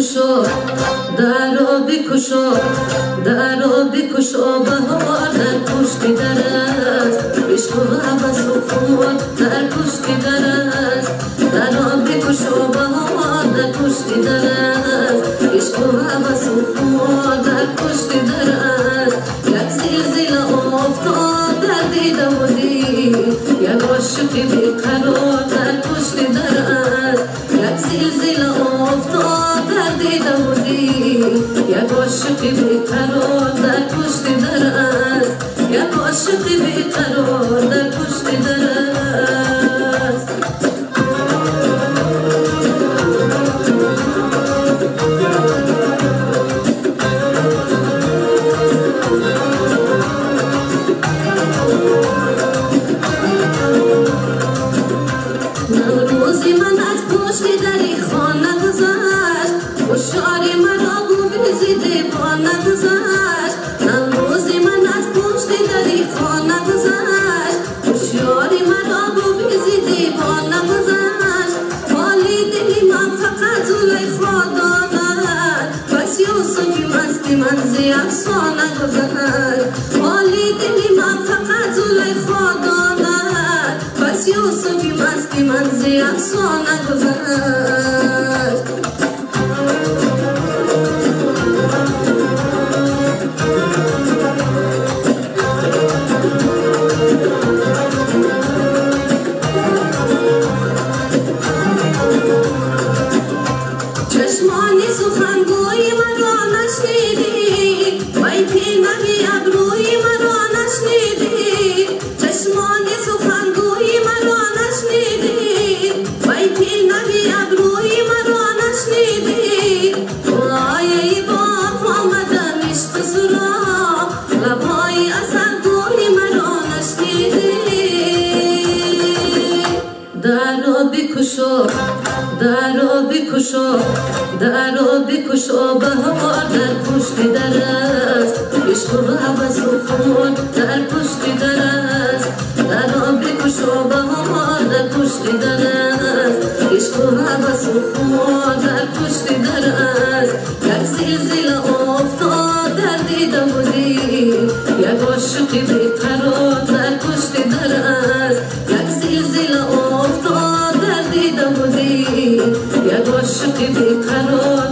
بکشو درو بکشو درو بکشو بهار در پشت در است عشق و هوس و خون در پشت در است درو بکشو بهار در پشت در است عشق و هوس و خون در پشت در است یک زلزله افتاد در دیده بودی یک عاشق بیقرار در پشت در است یک زلزله افتاد در دیده بودی یک عاشق بیقرار در پشت در است یک عاشق بیقرار در پشت در است نوروزی من از پشت دری خانه گذشت هوشیاری مرا گویزی دیوانه گذشت نوروزی من از پشت دری خانه گذشت هوشیاری مرا گویزی دیوانه گذشت حالی دلی من فقط زلیخا داند بس یوسفی مستی من زی افسانه گذشت حالی دلی من فقط زلیخا داند بس یوسفی مستی من زی افسانه گذشت چشمانی سخنگوی مرا نشنیدی وای پینمی ابروی مرا نشنیدی چشمانی سخنگوی مرا نشنیدی وای پینمی ابروی مرا نشنیدی وای ای باب آمدم عشق سرا لبهای اثرگوی مرا نشنیدی درو بکشو درو بکشو درو بکشو بهار در پشت در است عشق و هوس و خون در پشت در است درو بکشو بهار در پشت در است عشق و هوس و خون در پشت در است یک زلزله افتاد در دیده بودی یک عاشق بیقرار در پشت در است یک زلزله افتاد در دیده بودی یک عاشق بیقرار